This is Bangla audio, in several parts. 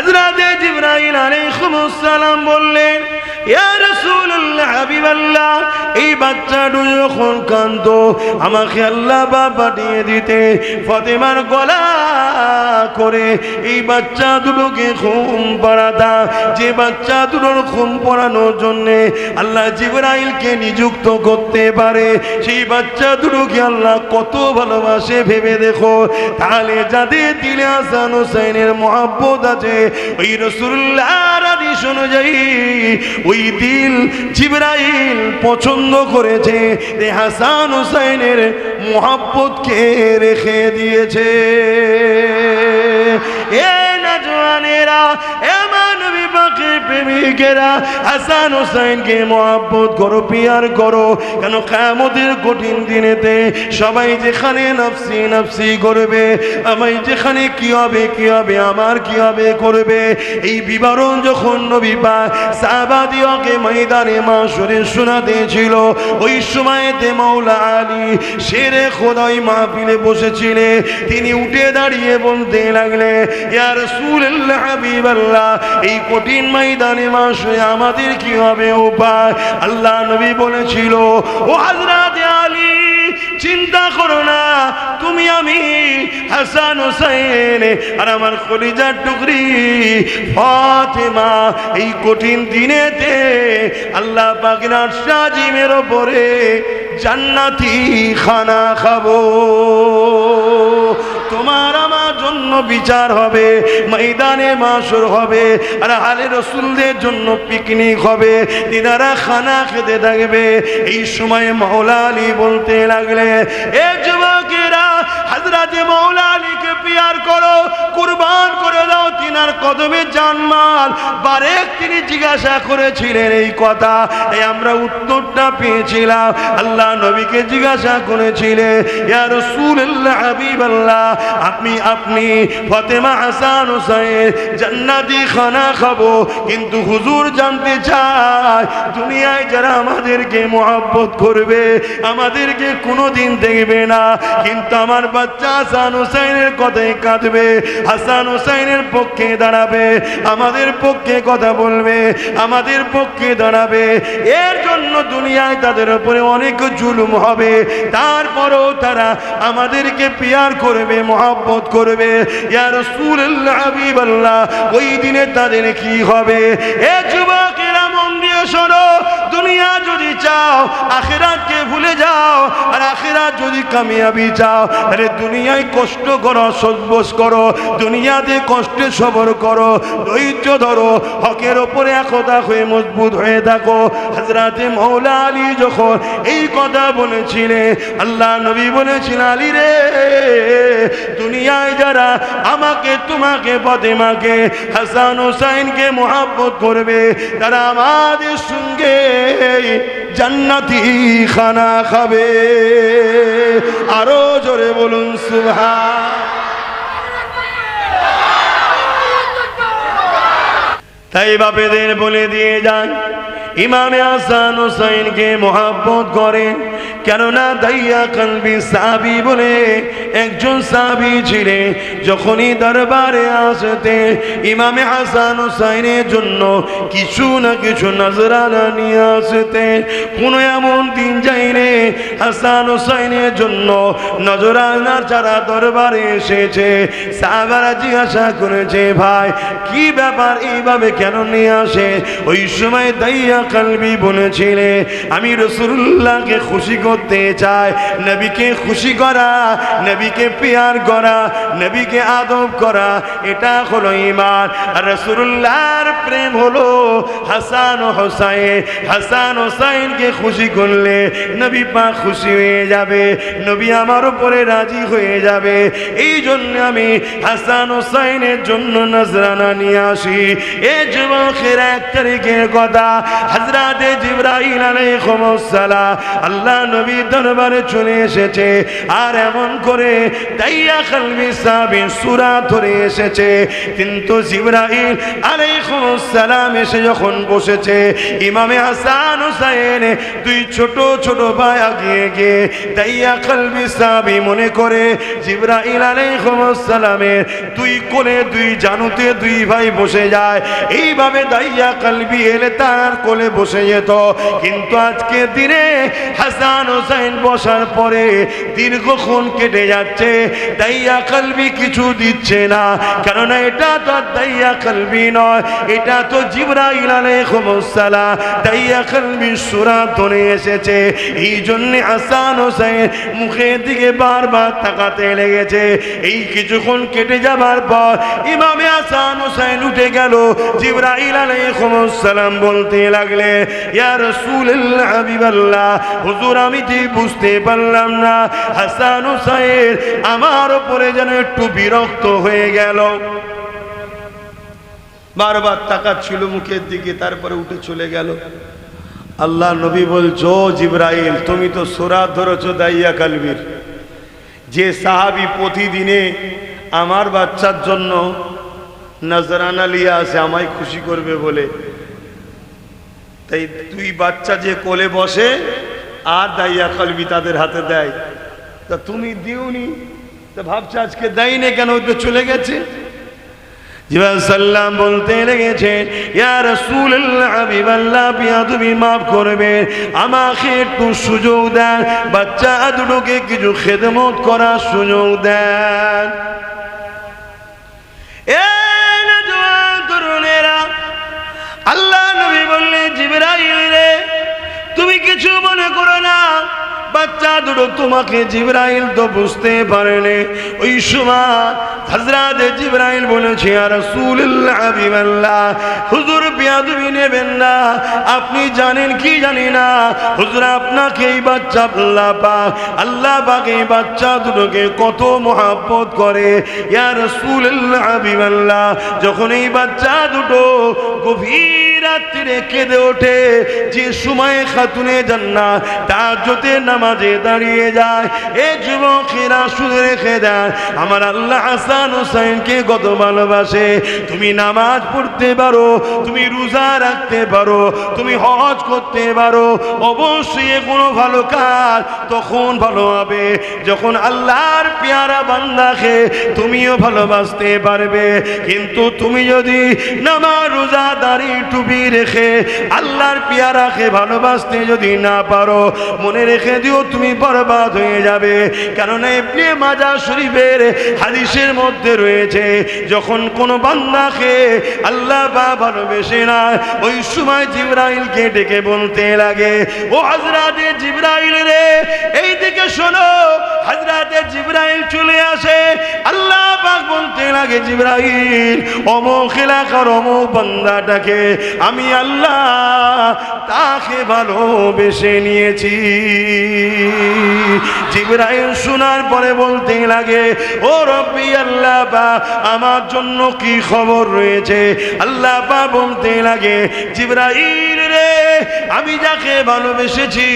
হযরত জিবরাইল আলাইহিস সালাম বললেন, ইয়া রাসূলুল্লাহ, হাবিবাল্লাহ, এই বাচ্চাটা যখন কাঁদতো আমাকে আল্লাহ পাক পাঠিয়ে দিতে ফাতেমার গলা করে এই বাচ্চা দুটোকে ঘুম পাড়াতা। যে বাচ্চা দুটোর ঘুম পড়ানোর জন্যে আল্লাহ জিবরাইলকে নিযুক্ত করতে পারে, সেই বাচ্চা দুটোকে আল্লাহ কত ভালোবাসে ভেবে দেখো। তাহলে যাদের দিলে হাসান হুসাইনের মহব্বত আছে, ওই রাসূলুল্লাহর হাদিস অনুযায়ী ওই দিল জিবরাইল পছন্দ করেছে, যে হাসান হুসাইনের মহব্বতকে রেখে দিয়েছে। এ নওজওয়ানেরা, এ নবী পাকের প্রেমিকেরা, হাসান হুসাইনকে মহব্বত করো, পিয়ার করো। কেন কিয়ামতের কঠিন দিনেতে সবাই যেখানে নফসি নফসি করবে, আমি যেখানে কি হবে কি হবে, আমার কি হবে করবে, এই বিবরণ যখন নবী পাক সাহাবাদিওকে ময়দানে মাশরে শোনাতে ছিল, ওই সময়তে মাওলা আলী শেরে খোদাই মাহফিলে বসেছিলেন। তিনি উঠে দাঁড়িয়ে বলতে লাগলে, ইয়া রাসূলুল্লাহ, হাবিবাল্লাহ, এই কঠিন ময়দানে মাশরে আমাদের কি হবে উপায়? আল্লাহ নবী বলেছিল, ও হযরত আলী, চিন্তা করো না, তুমি আমি হাসান হুসাইন আর আমার কলিজার টুকরি ফাতেমা এই কঠিন দিনেতে আল্লাহ পাকের আরশ আজিমের উপরে জান্নাতি খানা খাবো। তোমার আমার জন্য বিচার হবে, ময়দানে মাশর হবে, আর আলে রাসূলদের জন্য পিকনিক হবে, দিনারা খানা খেতে থাকবে। এই সময় মাওলা আলী বলতে লাগলে, এ যুবকেরা, হযরত মাওলা আলীকে পিয়ার করো, কুরবান করে দাও তিনার কদমে জানমাল। বারেক তিনি জিজ্ঞাসা করেছিলেন এই কথা, এই আমরা উত্তরটা পেয়েছিলাম। আল্লাহ নবীকে জিজ্ঞাসা করেছিলেন, ইয়া রাসূলুল্লাহ, হাবিবাল্লাহ, আপনি ফাতেমা হাসান হুসাইন জান্নাতি খানা খাবো, কিন্তু হুজুর জানতে চায় দুনিয়ায় যারা আমাদেরকে মহব্বত করবে, আমাদেরকে কোনোদিন দেখবে না, কিন্তু আমার বাচ্চা হাসান হুসাইনের কথাই কাঁদবে, হাসান হুসাইনের পক্ষে দাঁড়াবে, আমাদের পক্ষে কথা বলবে, আমাদের পক্ষে দাঁড়াবে, এর জন্য দুনিয়ায় তাদের উপরে অনেক জুলুম হবে, তারপরও তারা আমাদেরকে পিয়ার করবে, মহব্বত করবে। ইয়া রাসূলুল্লাহ, হাবিবাল্লাহ, ওই দিনে তাদের কি হবে? এ যুবকেরা, মন দিয়ে শোনো, দুনিয়া যদি চাও আখিরাতকে ভুলে যাও, আর আখিরাত যদি কামিয়াবি চাও, আরে দুনিয়ায় কষ্ট করো, সহ্য করো, দুনিয়াতে কষ্টে সবর করো, ধৈর্য ধরো, হকের ওপরে একতা হয়ে মজবুত হয়ে থাকো। হযরত মাওলা আলী যখন এই কথা বলেছিলেন, আল্লাহ নবী বলেছিলেন, আলী রে, দুনিয়ায় যারা আমাকে, তোমাকে, ফাতেমাকে, হাসান হুসাইনকে মহব্বত করবে, তারা আমাদের সঙ্গে জান্নাতি খানা খাবে। আরো জোরে বলুন সুবহান। তাই বাপেদের বলে দিয়ে যান, ইমামে হাসান হুসাইনকে মহব্বত করেন, কেননা দাইয়া কলবি সাহাবী বলে একজন সাহাবী ছিলেন। যখনই দরবারে আসতে ইমামে হাসান হুসাইনের জন্য কিছু না কিছু নজরানা নিয়ে আসতে, কোনো এমন দিন যায়নি হাসান হুসাইনের জন্য নজরানা যারা দরবারে এসেছে, সাহাবারা জিজ্ঞাসা করেছে, ভাই কি ব্যাপার, এইভাবে কেন নিয়ে আসে? ওই সময় দাইয়া কলবি বলেছিলেন, আমি রাসূলুল্লাহকে খুশি করতে চাই, নবীকে খুশি করা, নবীকে পিয়ার করা, নবীকে আদব করা, এটা হলো ঈমান। আর রাসূলুল্লাহর প্রেম হলো হাসান ও হুসাইন। হাসান হুসাইনকে খুশি করলে নবী পাক খুশি হয়ে যাবে, নবী আমার উপরে রাজি হয়ে যাবে। এই জন্য আমি হাসান হুসাইনের জন্য নজরানা নিয়ে আসি। এ যুবকের 1 তারিখের কথা, হযরতে জিবরাইল আলাইহিস সালাম আল্লাহ নবীর দরবারে চলে এসেছে আর এমন করে দাইয়া কলবি সাহাবী সূরা ধরে এসেছে কিন্তু জিবরাইল আলাইহিস সালাম এসে যখন বসেছে ইমামে হাসান হুসাইন দুই ছোট ছোট ভাই আগিয়ে গিয়ে দাইয়া কলবি সাহাবী মনে করে জিবরাইল আলাইহিস সালামের দুই কোলে দুই জানুতে দুই ভাই বসে যায় এইভাবে দাইয়া কলবি এলে তার কোলে বসে যেত কিন্তু আজকে দিনে হাসান হুসাইন বসার পরে দীর্ঘক্ষণ কেটে যাচ্ছে দাইয়া কলবি কিছু দিচ্ছে না কারণ এটা তো দাইয়া কলবি নয় এটা তো জিবরাইল আলাইহিস সালাম দাইয়া কলবি সূরা ধরে এসেছে এই জন্য হাসান হুসাইন মুখের দিকে বারবার তাকাতে লেগেছে এই কিছুক্ষণ কেটে যাবার পর ইমামে হাসান হুসাইন উঠে গেল জিবরাইল আলাইহিস সালাম বলতে লাগলে ইয়া রাসূলুল্লাহ হাবিবাল্লাহ হুজুর আমি ঠিক বুঝতে পারলাম না হাসান হুসাইন আমার উপরে যেন একটু বিরক্ত হয়ে গেল বারবার তাকাচ্ছিল মুখের দিকে তারপরে উঠে চলে গেল আল্লাহ নবী বলছো জিবরাইল তুমি তো সূরা ধরেছো দাইয়া কলবির যে সাহাবী প্রতিদিনে আমার বাচ্চার জন্য নজরানা লিয়ে আসে আমায় খুশি করবে বলে তাই তুই বাচ্চা যে কোলে বসে আর দাইয়া কলবি তাদের হাতে দেয় তা তুমি দিওনি তা ভাবছো আজকে দেয়নি কেন তো চলে গেছে জিবরাইল সাল্লাম বলতে লেগেছে ইয়া রাসূলুল্লাহ হাবিবাল্লাহ বিয়াদবি maaf করবে আমাকে একটু সুযোগ দেন বাচ্চা দুটোকে কিছু খেদমত করার সুযোগ দেন এই নওজোয়ান তরুণেরা আল্লাহ নবী বললেন জিবরাইল রে তুমি কিছু মনে করো না বাচ্চা দুটো তোমাকে জিবরাইল তো বুঝতে পারেনি ওই সময় হযরত জিবরাইল বলেছে ইয়া রাসূলুল্লাহ হাবিবাল্লাহ হুজুর বিয়াদবি নেবেন না আপনি জানেন কি জানি না হুজুর আপনাকে এই বাচ্চা আল্লাহ পাক এই বাচ্চা দুটোকে কত মহব্বত করে ইয়া রাসূলুল্লাহ হাবিবাল্লাহ যখন এই বাচ্চা দুটো গভীর রাত্রে কেঁদে ওঠে যে সময় খাতুনে জান্নাত তাহাজ্জুদের নামাজে দাঁড়িয়ে যায় এই যুবকেরা শুনে রেখে দেন আমার আল্লাহ হাসান হুসাইনকে কত ভালোবাসে তুমি নামাজ পড়তে পারো তুমি রোজা রাখতে পারো তুমি হজ করতে পারো অবশ্যই কোনো ভালো কাজ তখন ভালো হবে যখন আল্লাহর পেয়ারা বান্দাকে তুমিও ভালোবাসতে পারবে কিন্তু তুমি যদি নামাজ রোজা দাড়ি টুপি রেখে আল্লাহর পেয়ারাকে ভালোবাসতে যদি না পারো মনে রেখে দিও তুমি বরবাদ হয়ে যাবে কারণ ইবনে মাজাহ শরীফের হাদিসের মধ্যে রয়েছে যখন কোন বান্দাকে আল্লাহ ভালোবেসে না ওই সময় জিবরাইলকে ডেকে বলতে লাগে ও হযরতে জিবরাইল রে এই দিকে শোনো হযরতে জিবরাইল চলে আসে আল্লাহ পাক বলতে লাগে জিবরাইল অমুক এলাকার অমুক বান্দাটাকে আমি আল্লাহ তাকে ভালোবেসে নিয়েছি জিবরাইল শোনার পরে বলতে লাগে ও রব্বি আল্লাহ পাক আমার জন্য কি খবর রয়েছে আল্লাহ পাক বলতে লাগে জিবরাইল রে আমি যাকে ভালোবেসেছি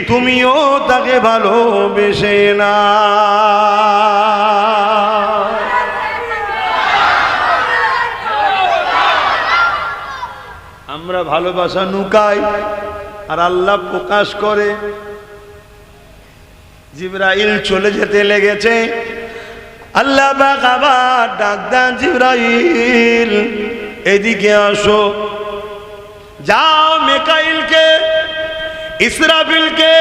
তুমিও তাকে ভালোবেসে না আমরা ভালোবাসা নুকাই আর আল্লাহ প্রকাশ করে জিবরাইল চলে যেতে লেগেছে আল্লাহ পাক আবার ডাক দেন জিবরাইল এদিকে আসো যাও মিকাইলকে ইসরাফিলকে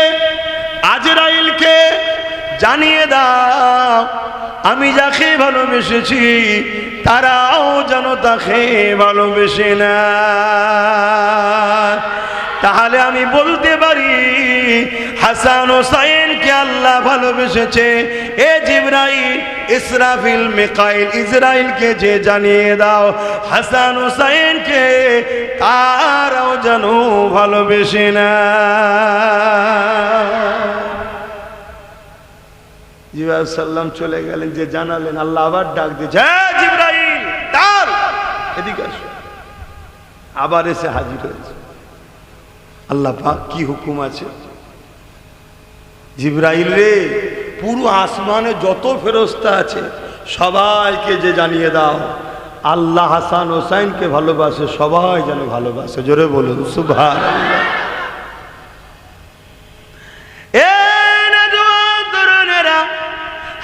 আজরাইলকে জানিয়ে দাও আমি যাকে ভালোবেসেছি তারাও যেন তাকে ভালোবেসে না তাহলে আমি বলতে পারি হাসান হুসাইনকে আল্লাহ ভালোবেসেছে এ জিবরাইল ইসরাফিল মিকাইল ইসরাইলকে যে জানিয়ে দাও হাসান হুসাইনকে তারাও যেন ভালোবেসে না জিবরাইল সাল্লাম চলে গেলেন যে জানালেন আল্লাহ আবার ডাক দিয়েছে জিবরাইল তার এদিকে আসো আবার এসে হাজির হয়েছে আল্লাহ পাক কি হুকুম আছে? জিবরাইল রে, পুরো আসমানে যত ফেরেশতা আছে সবাইকে যে জানিয়ে দাও আল্লাহ হাসান হোসাইনকে ভালোবাসে, সবাই যেন ভালোবাসে। জোরে বলুন সুবহানাল্লাহ।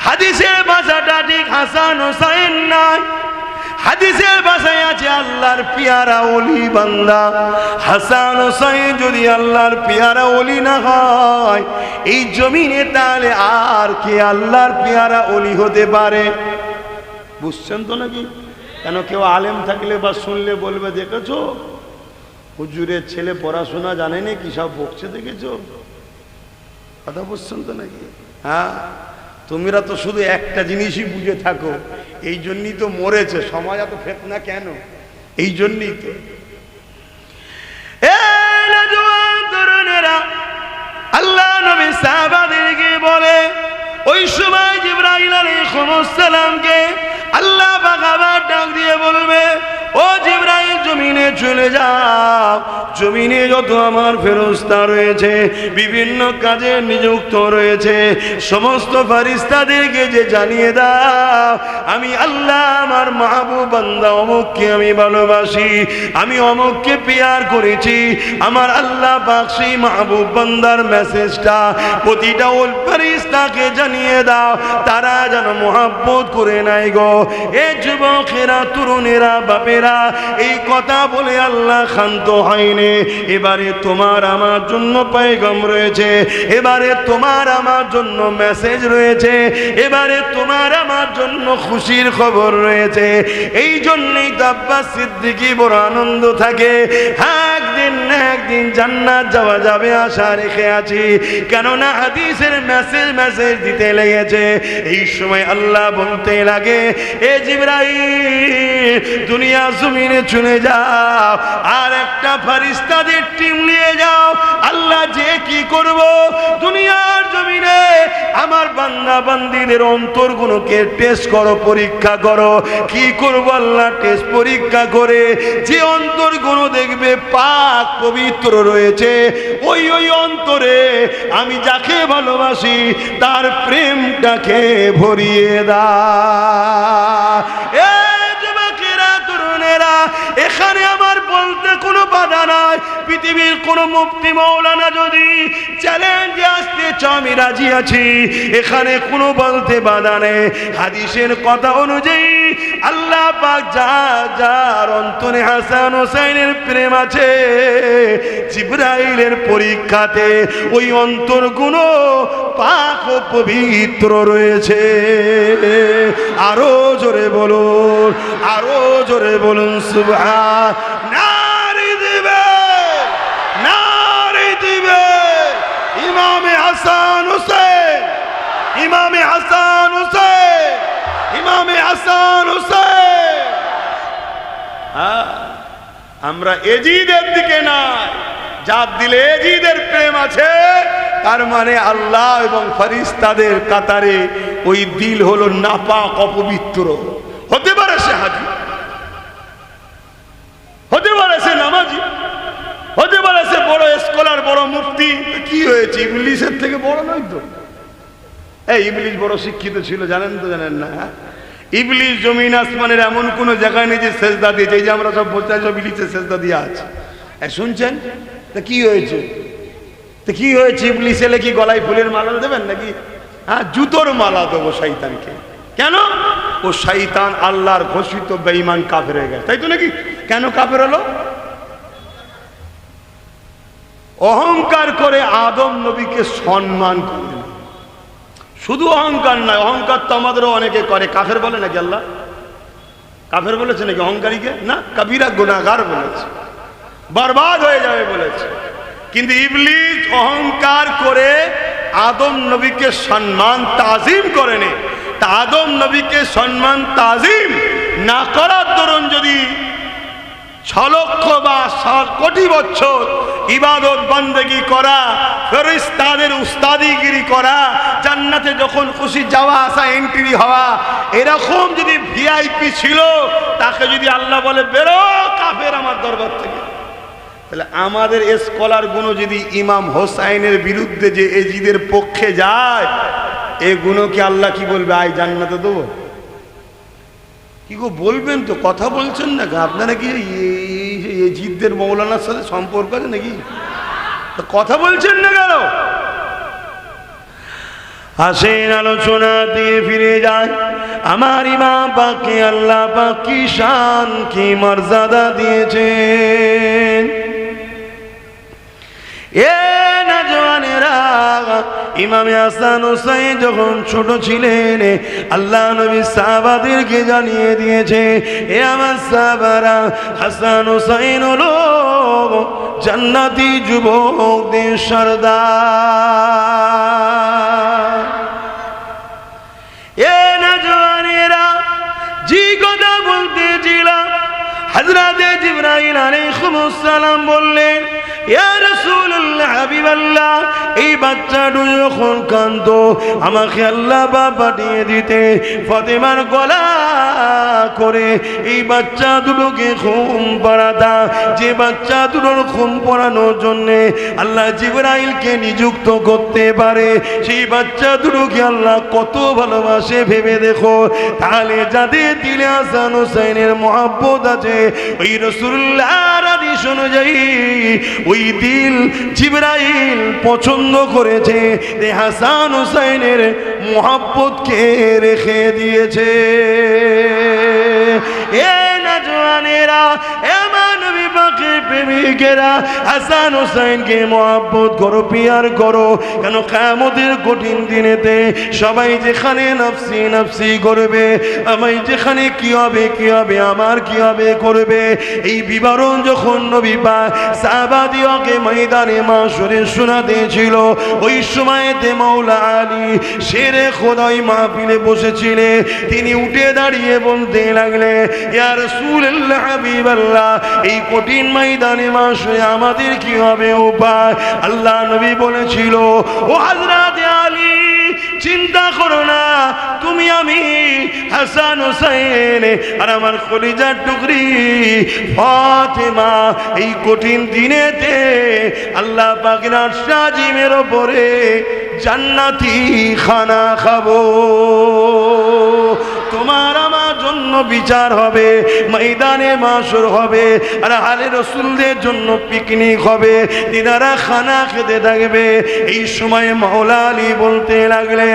হাদিসের ভাষাটা ঠিক হাসান হোসাইন নয়, হাদিসের ভাষায় আছে আল্লাহর পিয়ারা ওলি বান্দা। হাসান হোসাইন যদি আল্লাহর পিয়ারা ওলি না হয় এই জমিনে, তাহলে আর কে আল্লাহর পিয়ারা ওলি হতে পারে? বুঝছেন তো নাকি? কেন কেউ আলেম থাকলে বা শুনলে বলবে, দেখেছো হুজুরের ছেলে পড়াশোনা জানেনি, কি সব বকছে, দেখেছো? কথা বুঝছেন তো নাকি? হ্যাঁ, তোমরা তো শুধু একটা জিনিসই বুঝে থাকো, এই জন্যই তো মরেছে সমাজ, এত ফিতনা কেন? এই জন্যই তো। আল্লাহ নবী সাহাবাদেরকে বলে, ওই সময় জিবরাইল আলাইহিস সালামকে আল্লাহ পাক আবার ডাক দিয়ে বলবে, ও জিবরাইল জমিনে চলে যাও, জমিনে যত আমার ফেরেশতা রয়েছে বিভিন্ন কাজে নিযুক্ত রয়েছে সমস্ত ফেরেশতাদেরকে যে জানিয়ে দাও আমি আল্লাহ আমার মাহবুব বান্দা অমুককে আমি ভালোবাসি, আমি অমুককে প্যার করেছি। আমার আল্লাহ পাক সেই মাহবুব বান্দার মেসেজটা প্রতিটা ওই ফেরেশতাকে জানিয়ে দাও, তারা যেন মহব্বত করে নেয় গো। এ যুবকেরা, তরুণেরা, বাপেরা, এই কথা বলে আল্লাহ শান্ত হয়নি। এবারে তোমার আমার জন্য পয়গাম রয়েছে, এবারে তোমার আমার জন্য মেসেজ রয়েছে, এবারে তোমার আমার জন্য খুশির খবর রয়েছে। এই জন্যই তো আব্বাস সিদ্দিকী বড় আনন্দ থাকে, হ্যাঁ একদিন না একদিন জান্নাত যাওয়া যাবে আশা রেখে আছি, কেননা হাদিসের মেসেজ দিতে লেগেছে। এই সময় আল্লাহ বলতে লাগে, এ জিবরাইল দুনিয়া জমিনে চলে যাও, আর একটা ফেরেশতাদের টিম নিয়ে যাও। আল্লাহ যে কি করব, দুনিয়ার জমিনে আমার বান্দা বান্দীদের অন্তরগুলোকে টেস্ট করো, পরীক্ষা করো। কি করব আল্লাহ? টেস্ট পরীক্ষা করে যে অন্তরগুলো দেখবে পাক পবিত্র রয়েছে, ওই অন্তরে আমি যাকে ভালোবাসি তার প্রেমটাকে ভরিয়ে দাও। এখানে আমার বলতে কোনো বাধা নাই, পৃথিবীর কোন মুফতি মাওলানা যদি চ্যালেঞ্জে আসতে চাও আমি রাজি আছি, এখানে কোনো বলতে বাধা নেই। হাদিসের কথা অনুযায়ী আল্লাহ পাক যার অন্তরে হাসান হোসেনের প্রেম আছে, জিবরাইলের পরীক্ষাতে ওই অন্তরগুলো পাক ও পবিত্র রয়েছে। আরো জোরে বলুন, আরো জোরে বলুন সুবহান। নারে দিবে, নারে দিবে ইমামে হাসান হোসেন, ইমামে হাসান হোসেন, ইমামে হাসান হোসেন। আমরা এজিদের দিকে না, যার দিলে এজিদের প্রেম আছে তার মানে আল্লাহ এবং ফেরেশতাদের কাতারে ওই দিল হলো নাপাক অপবিত্র। হতে পারে সে হাজি, হতে পারে সে নামাজি, হতে পারে সে বড় স্কলার, বড় মুফতি। কি হয়েছে? ইবলিসের থেকে বড় নয় তো। এই ইবলিস বড় শিক্ষিত ছিল, জানেন তো জানেন না? ইবলিস জমিন আসমানের এমন কোন জায়গায় নেই যে সেজদা দিয়েছে। এই যে আমরা সব বলতে সব ইবলিসের সেজদা দিয়ে আছে, শুনছেন? তা কি হয়েছে? তো কি হয়েছে? ইবলিস এলে কি গলায় ফুলের মালা দেবেন নাকি? হ্যাঁ, জুতোর মালা দেবো শয়তানকে। কেন? ও শয়তান আল্লাহর ঘোষিত বেঈমান কাফের হয়ে গেছে, তাই তো নাকি? কেন কাফের হলো? অহংকার করে আদম নবীকে সম্মান করলেন। শুধু অহংকার নয়, অহংকার তো আমাদেরও অনেকে করে। কাফের বলে নাকি আল্লাহ? কাফের বলেছে নাকি অহংকারীকে? না, কবিরা গুনাহগার বলেছে, বরবাদ হয়ে যাবে বলেছে। কিন্তু ইবলিস অহংকার করে আদম নবীকে সম্মান তাজিম করেনি। তা আদম নবীকে সম্মান তাজিম না করার দরুন যদি 6 লক্ষ বা 7 কোটি বছর ইবাদত বন্দেগী করা, ফেরেশতাদের উস্তাদিগিরি করা, জান্নাতে যখন খুশি যাওয়া আসা, এন্ট্রি হওয়া, এরকম যদি ভিআইপি ছিল, তাকে যদি আল্লাহ বলে বেরো কাফের আমার দরবার থেকে, তাহলে আমাদের স্কলার গুলো যদি ইমাম হোসাইনের বিরুদ্ধে যে এজিদের পক্ষে যায়, এই গুলো কি আল্লাহ কি বলবে? আই জান্নাতে দেবো? কি গো বলবেন তো, কথা বলছেন না? আপনারা কি এজিদদের মৌলানার সাথে সম্পর্ক আছে নাকি? কথা বলছেন না কেন? আসেন আলোচনা দিয়ে ফিরে যায়। আমার ইমাম পাককে আল্লাহ পাক কি শান কি মর্যাদা দিয়েছেন। এ নওজওয়ানেরা, ইমামে হাসান হোসেন যখন ছোট ছিলেন, আল্লাহ নবী সাহাবাদেরকে জানিয়ে দিয়েছে, এ আমার সাহাবারা, হাসান হোসেন হলো জান্নাতি যুবকদের সরদার। এ নওজওয়ানেরা, যে কথা বলতেছিলাম, হযরতে জিবরাইল আলাইহিস সালাম বললেন, ইয়া রাসূলুল্লাহ, হাবিবাল্লাহ, এই বাচ্চাটা যখন কাঁদতো, আমাকে আল্লাহ পাঠিয়ে দিতে ফাতেমার গলা করে এই বাচ্চা দুটোকে ঘুম পাড়াতা। যে বাচ্চা দুটোর ঘুম পড়ানোর জন্যে আল্লাহ জিবরাইলকে নিযুক্ত করতে পারে, সেই বাচ্চা দুটোকে আল্লাহ কত ভালোবাসে ভেবে দেখো। তাহলে যাদের দিলে হাসান হোসেনের মহব্বত আছে, ওই রাসূলুল্লাহর হাদিস অনুযায়ী ওই দিল জিবরাইল পছন্দ করেছে, যে হাসান হোসেনের মহব্বতকে রেখে দিয়েছে। এ নওজওয়ানেরা, এ নবী পাকের প্রেমিকেরা, হাসান হোসেনকে মহব্বত করো, পিয়ার করো। কেন? কিয়ামতের কঠিন দিনেতে সবাই যেখানে নফসি নফসি করবে, আমি যেখানে কি হবে কি হবে, আমার কি হবে করবে, এই বিবরণ যখন নবী পাক সাহাবাদিওকে ময়দানে মাশরে শোনাতে ছিল, ওই সময়তে মাওলা আলী শেরে খোদাই মাহফিলে বসেছিলেন। তিনি উঠে দাঁড়িয়ে বলতে লাগলেন, ইয়া রাসূলুল্লাহ, হাবিবাল্লাহ, এই কঠিন ময়দানে মাশরে আমাদের কি হবে উপায়? আল্লাহ নবী বলেছিল, ও হযরতে আলী, চিন্তা করো না, তুমি আমি হাসান হোসেন আর আমার কলিজার টুকরি ফাতেমা এই কঠিন দিনেতে আল্লাহ পাকের আরশ আজিমের উপরে জান্নাতি খানা খাবো। তোমার আমার জন্য বিচার হবে, ময়দানে মাশর হবে, আর আলে রাসূলদের জন্য পিকনিক হবে, তিনারা খানা খেতে থাকবে। এই সময় মাওলা আলী বলতে লাগলে,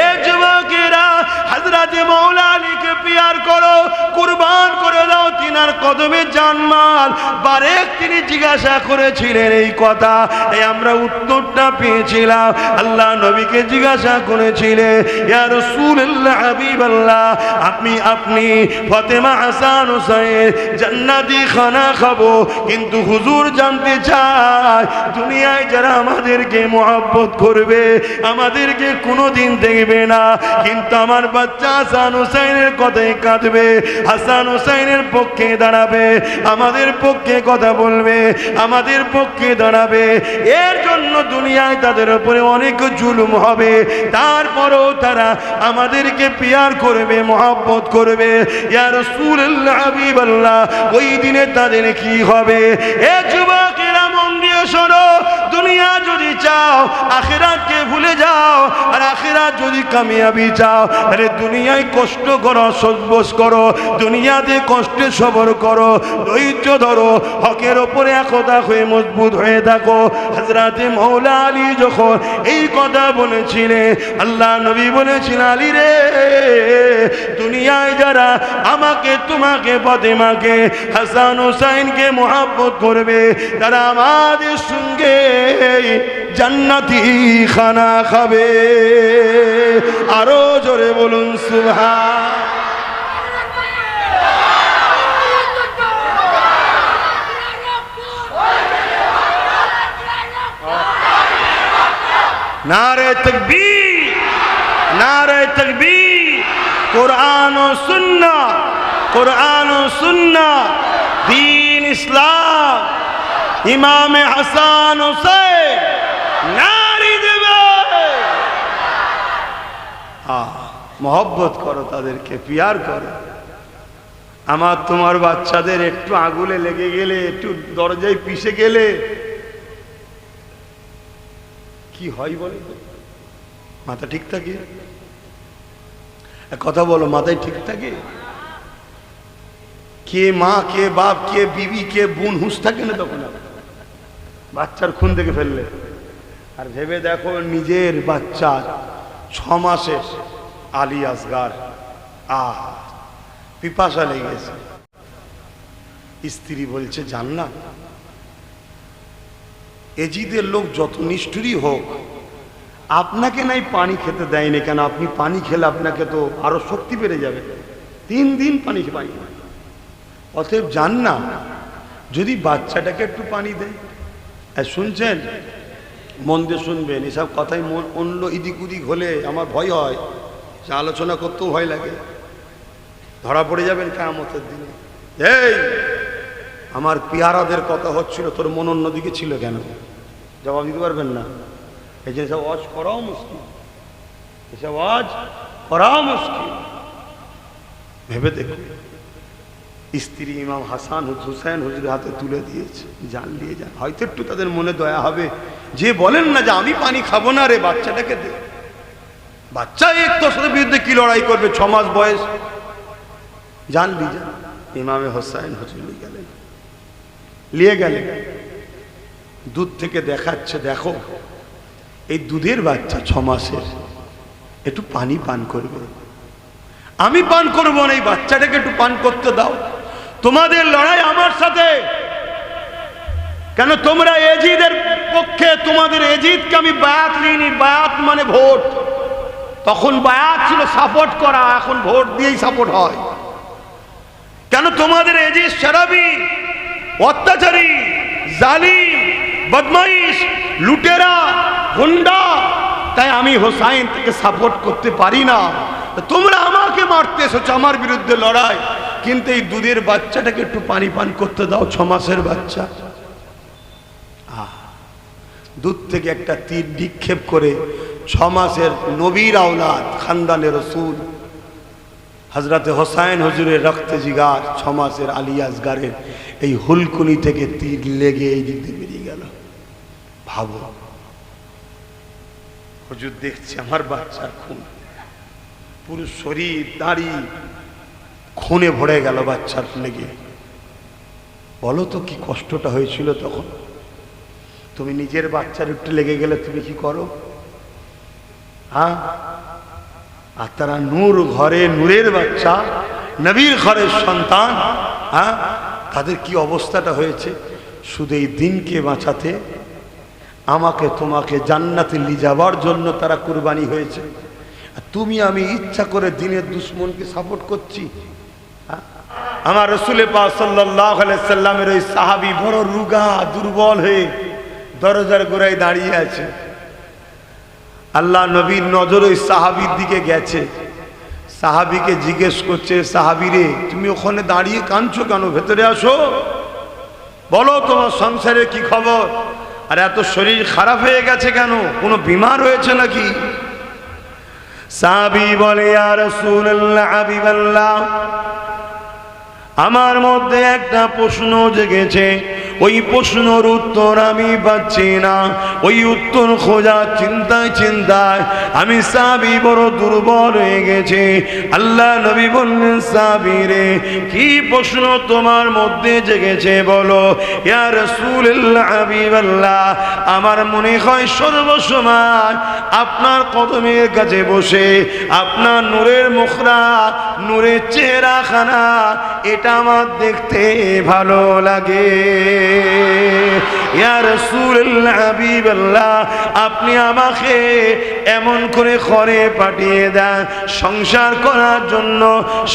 এ যুবকেরা, হযরতে মাওলা আলীকে পিয়ার করো, কুরবান করে দাও, তিনার কদমে জানমাল। বারেক তিনি জিজ্ঞাসা করেছিলেন এই কথা, এই আমরা উত্তরটা পেয়েছিলাম। আল্লাহ নবীকে জিজ্ঞাসা করেছিলেন, ইয়া রাসূলুল্লাহ, হাবিবাল্লাহ, আপনি ফাতেমা হাসান হোসেন জান্নাতি খানা খাবো, কিন্তু হুজুর জানতে চায়, দুনিয়ায় যারা আমাদেরকে মহব্বত করবে, আমাদেরকে কোনোদিন দেখবে না, কিন্তু আমার বাচ্চা হাসান হোসেনের কথায় কাঁদবে, হাসান হোসেনের পক্ষে দাঁড়াবে, আমাদের পক্ষে কথা বলবে, আমাদের পক্ষে দাঁড়াবে। এর জন্য দুনিয়ায় তাদের উপরে অনেক জুলুম হবে, তারপরও তারা আমাদেরকে পিয়ার করবে, মহব্বত করবে। ইয়া রাসূলুল্লাহ, হাবিবাল্লাহ, ওই দিনে তাদের কি হবে? এ যুবকেরা, মন দিয়ে শোনো, দুনিয়া যদি চাও আখিরাতকে ভুলে যাও, আর আখিরাত যদি কামিয়াবি চাও, আরে দুনিয়ায় কষ্ট করো, সহ্য করো, দুনিয়াতে কষ্টে সবর করো, ধৈর্য ধরো, হকের উপরে একতা হয়ে মজবুত হয়ে থাকো। হযরতে মাওলা আলী যখন এই কথা বলেছিলেন, আল্লাহ নবী বলেছিলেন, আলী রে, দুনিয়ায় যারা আমাকে, তোমাকে, ফাতেমাকে, হাসান হোসেনকে মহব্বত করবে, তারা আমাদের সঙ্গে জান্নাতি খানা খাবে। আরো জোরে বলুন সুবহান। नारे तकबीर, नारे तकबीर। कुरान और सुन्ना, कुरान और सुन्ना, दीन इस्लाम, इमाम हसन हुसैन, नारी देवे। मोहब्बत करो, तादेरके प्यार करो। আমার তোমার বাচ্চাদের একটু আগুলে লেগে গেলে, একটু দরজায় পিষে গেলে কি হয় বলে? মাথা ঠিক থাকে? কথা বলো, মাথায় ঠিক থাকে? কে মা, কে বাপ, কে বিবি, কে বোন হুঁশ থাকে না তখন বাচ্চার খুন থেকে ফেললে? আর ভেবে দেখো নিজের বাচ্চা 6 মাসের আলী আসগার, পিপাসা লেগেছে, স্ত্রী বলছে জান্নাত। এজিদের লোক যত নিষ্ঠুরই হোক, আপনাকে নাই পানি খেতে দেয়নি কেন? আপনি পানি খেলে আপনাকে তো আরো শক্তি বেড়ে যাবে। 3 দিন পানি পাই। অতএব জান না, যদি বাচ্চাটাকে একটু পানি দেয়। শুনছেন? মন দিয়ে শুনবেন, এসব কথাই অন্য ইদিক উদিক হলে আমার ভয় হয়, আলোচনা করতেও ভয় লাগে। ধরা পড়ে যাবেন কিয়ামতের দিনে। এই আমার পিয়ারাদের কথা হচ্ছিল, তোর মন অন্যদিকে ছিল কেন? জবাব দিতে পারবেন না। এই যে সব ওয়াজ করাও মুশকিল, এসব ওয়াজ করাও মুশকিল। ভেবে দেখুন, স্ত্রী ইমাম হাসান হুসেন হুজুরের হাতে তুলে দিয়েছে, জান দিয়ে যান। হয়তো একটু তাদের মনে দয়া হবে, যে বলেন না যে আমি পানি খাবো না রে, বাচ্চাটাকে দে। বাচ্চা এক তোর বিরুদ্ধে কি লড়াই করবে? 6 মাস বয়স, জান দিয়ে যান। ইমামে হোসেন হুজুর নিয়ে গেলেন। দুধ থেকে দেখাচ্ছে, দেখো এই দুধের বাচ্চা 6 মাসের, একটু পানি পান করবে। আমি পান করবো না, এই বাচ্চাটাকে একটু পান করতে দাও। তোমাদের লড়াই আমার সাথে কেন? তোমরা এজিদের পক্ষে, তোমাদের এজিদকে আমি বায়াত নিইনি। বায়াত মানে ভোট। তখন বায়াত ছিল সাপোর্ট করা, এখন ভোট দিয়েই সাপোর্ট হয়। কেন? তোমাদের এজিদ শরাবি, অত্যাচারী, জালিম, বদমাইশ, লুটেরা, গুন্ডা। তাই আমি হোসাইন থেকে সাপোর্ট করতে পারি না। তোমরা আমাকে মারতে এসেছো, আমার বিরুদ্ধে লড়াই, কিন্তু এই দুধের বাচ্চাটাকে একটু পানি পান করতে দাও। 6 মাসের বাচ্চা। দুধ থেকে একটা তীর নিক্ষেপ করে 6 মাসের নবীর আওলাদ, খানদানে রসুল হযরতে হোসাইন হুজুরের রক্তে জিগার 6 মাসের আলী আসগারের এই হুলকুনি থেকে তীর লেগে এই দিক দিয়ে বেরিয়ে গেল। ভাবো, হুজুর দেখছে আমার বাচ্চার খুন, পুরো শরীর দাড়ি খুনে ভরে গেল বাচ্চার লেগে। বলো তো কি কষ্টটা হয়েছিল তখন? তুমি নিজের বাচ্চার একটু লেগে গেলে তুমি কি করো? হ্যাঁ, আর তারা নূর ঘরে, নূরের বাচ্চা, নবীর ঘরের সন্তান, হ্যাঁ, তাদের কি অবস্থাটা হয়েছে? শুধু এই দিনকে বাঁচাতে, আমাকে তোমাকে জান্নাতে নিয়ে যাওয়ার জন্য তারা কুরবানি হয়েছে। আর তুমি আমি ইচ্ছা করে দিনের দুশ্মনকে সাপোর্ট করছি। আমার রাসূল পাক সাল্লাল্লাহু আলাইহি সাল্লামের ওই সাহাবী বড় রুগা, দুর্বল হয়ে দরজার গোড়ায় দাঁড়িয়ে আছে। আল্লাহ নবীর নজর ওই সাহাবীর দিকে গেছে। সাহাবীকে জিজ্ঞেস করছে, সাহাবী রে, তুমি ওখানে দাঁড়িয়ে কাঁদছো কেন? ভেতরে আসো, বলো তোমার সংসারে কি খবর? আর এত শরীর খারাপ হয়ে গেছে কেন? কোনো বিমার হয়েছে নাকি? সাহাবী বলে, ইয়া রাসূলুল্লাহ, হাবিবাল্লাহ, আমার মধ্যে একটা প্রশ্ন জেগেছে, ওই প্রশ্নের উত্তর আমি পাচ্ছি না। ওই উত্তর খোঁজার চিন্তায় চিন্তায় আমি সাহাবী বড় দুর্বল হয়ে গেছে। আল্লাহ নবী বললেন, সাহাবী রে, কি প্রশ্ন তোমার মধ্যে জেগেছে বলো? ইয়া রাসূলুল্লাহ, হাবিবাল্লাহ, আমার মনে হয় সর্বসময় আপনার কদমের কাছে বসে আপনার নূরের মুখরা, নূরের চেহারাখানা, এটা আমার দেখতে ভালো লাগে। ইয়া রাসূলুল্লাহ, হাবিবাল্লাহ, আপনি আমাকে এমন করে ঘরে পাঠিয়ে দেন সংসার করার জন্য,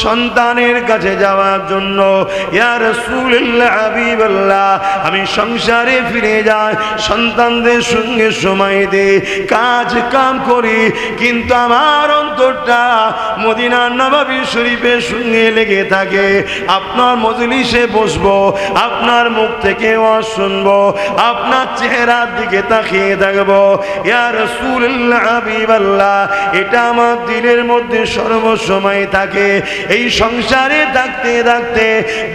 সন্তানের কাছে যাওয়ার জন্য। ইয়া রাসূলুল্লাহ, হাবিবাল্লাহ, আমি সংসারে ফিরে যাই, সন্তানদের সঙ্গে সময় দিই, কাজ কাম করি, কিন্তু আমার অন্তরটা মদিনার নববী শরীফের সঙ্গে লেগে থাকে। আপনার মজলিসে বসবো, আপনার মুখ থেকে থেকে ওয়াজ শুনবো, আপনার চেহারার দিকে তাকিয়ে থাকবো। ইয়া রাসূলুল্লাহ হাবিবাল্লাহ, এটা আমার দিলের মধ্যে সর্বসময় থাকে। এই সংসারে থাকতে থাকতে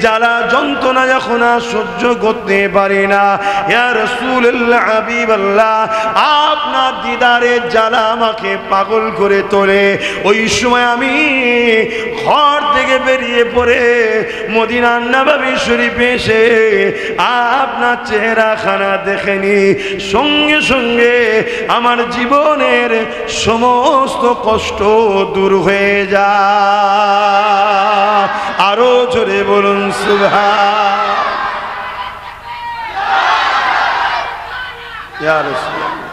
জ্বালা যন্ত্রণা যখন আর সহ্য করতে পারি না, ইয়া রাসূলুল্লাহ হাবিবাল্লাহ, আপনার দিদারের জ্বালা আমাকে পাগল করে তোলে। ওই সময় আমি ঘর থেকে বেরিয়ে পড়ে মদিনার নববী শরীফে এসে আপনার চেহারাখানা দেখেনি, সঙ্গে সঙ্গে আমার জীবনের সমস্ত কষ্ট দূর হয়ে যায়। আরো জোরে বলুন সুবহান। ইয়া রাসূলুল্লাহ,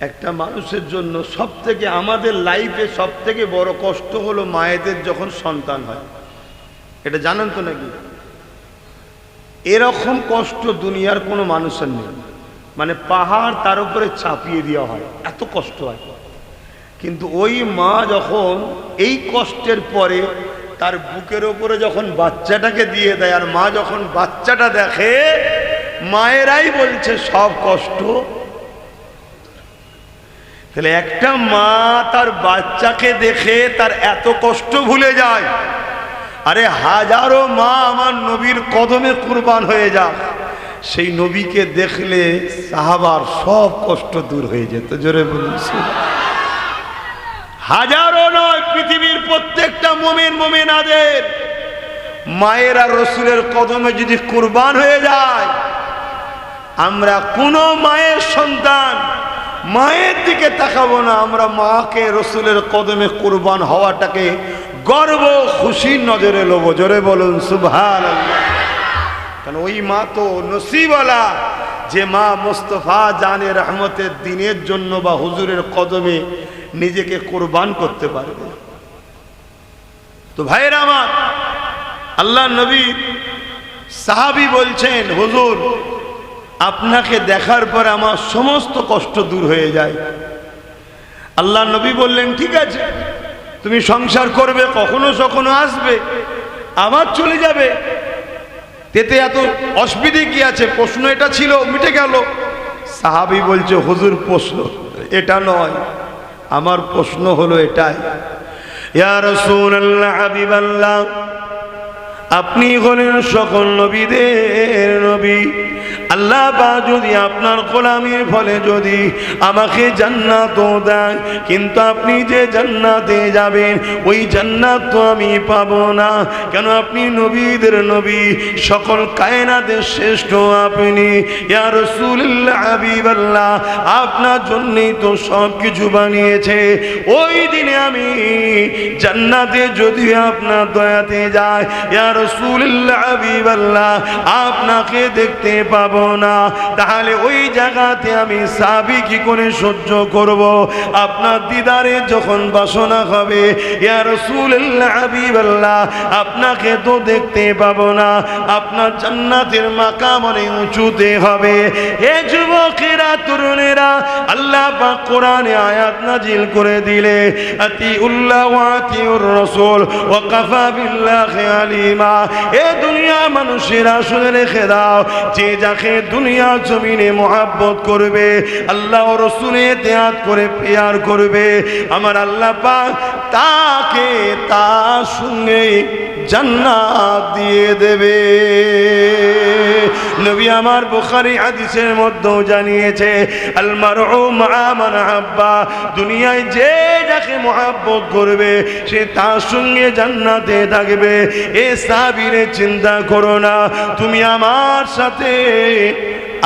একটা মানুষের জন্য সব থেকে, আমাদের লাইফে সব থেকে বড় কষ্ট হলো মায়েদের যখন সন্তান হয়। এটা জানেন তো নাকি? এরকম কষ্ট দুনিয়ার কোনো মানুষের নেই। মানে পাহাড় তার উপরে চাপিয়ে দেওয়া হয়, এত কষ্ট হয়। কিন্তু ওই মা যখন এই কষ্টের পরে তার বুকের ওপরে যখন বাচ্চাটাকে দিয়ে দেয়, আর মা যখন বাচ্চাটা দেখে, মায়েরাই বলছে সব কষ্ট। তাহলে একটা মা তার বাচ্চাকে দেখে তার এত কষ্ট ভুলে যায়। আরে হাজারো মা আমার নবীর কদমে কুরবান হয়ে যায়, সেই নবীকে দেখলে সাহাবার সব কষ্ট দূর হয়ে যেত। জোরে বলুন। হাজারো নয়, পৃথিবীর প্রত্যেকটা মুমিন মুমিনাদের মায়ের আর রসুলের কদমে যদি কুরবান হয়ে যায়, আমরা কোনো মায়ের সন্তান মায়ের দিকে তাকাবো না, আমরা মাকে রসুলের কদমে কুরবান হওয়াটাকে গর্ব খুশির নজরে লোব। জোরে বলুন সুবহানাল্লাহ। কারণ ওই মা তো নসিবওয়ালা, যে মা মুস্তাফা জানে রহমতের দিনের জন্য বা হুজুরের কদমে নিজেকে কুরবান করতে পারবে। তো ভাইরা আমার, আল্লাহ নবী সাহাবী বলছেন, হুজুর আপনাকে দেখার পর আমার সমস্ত কষ্ট দূর হয়ে যায়। আল্লাহ নবী বললেন, ঠিক আছে, তুমি সংসার করবে, কখনো কখনো আসবে, আবার চলে যাবে, তেতে এত অসুবিধে কি আছে? প্রশ্ন এটা ছিল, মিটে গেল। সাহাবী বলছে, হুজুর প্রশ্ন এটা নয়, আমার প্রশ্ন হলো এটাই। ইয়া রাসূলুল্লাহ হাবিবাল্লাহ, আপনি হলেন সকল নবীদের নবী। আল্লাহ পাক যদি আপনার গোলামির ফলে যদি আমাকে জান্নাত দেন, কিন্তু আপনি যে জান্নাতে যাবেন ওই জান্নাত তো আমি পাবো না। কেন? আপনি নবীদের নবী, সকল কায়নাতের শ্রেষ্ঠ আপনি। ইয়া রাসূলুল্লাহ হাবিবাল্লাহ, আপনার জন্যই তো সব কিছু বানিয়েছে। ওই দিনে আমি জান্নাতে যদি আপনার দয়াতে যাই, ইয়া রাসূলুল্লাহ হাবিবাল্লাহ, আপনাকে দেখতে পাবো না, তাহলে ওই জায়গাতে আমি সাবি কি করে সহ্য করব? আপনার দিদারে যখন বাসনা হবে, ইয়া রাসূলুল্লাহ হাবিবাল্লাহ, আপনাকে তো দেখতে পাবো না, আপনার জান্নাতের মাকাম অনেক উঁচুতে হবে। হে যুবকেরা, তরুণেরা, আল্লাহ পাক কোরআনে আয়াত নাজিল করে দিলে, আতিউল্লাহ ওয়া আতিউর রাসূল ওয়া কাফা বিল্লাহি আলিমা। এ দুনিয়া মানুষেরা শুনে রেখে দাও, যে যাকে দুনিয়া জমিনে মোহাব্বত করবে, আল্লাহ ও রাসূলের ইতিআত করে প্যার করবে, আমার আল্লাহ পাক তাকে তার সঙ্গে জান্নাত দিয়ে দেবে। নবী আমার বুখারী হাদিসের মধ্যেও জানিয়েছে, আল মারউ মা মান আহাব্বা, দুনিয়ায় যে যাকে মোহাব্বত করবে সে তার সঙ্গে জান্নাতে থাকবে। এ সাহাবীরে, চিন্তা করো না, তুমি আমার সাথে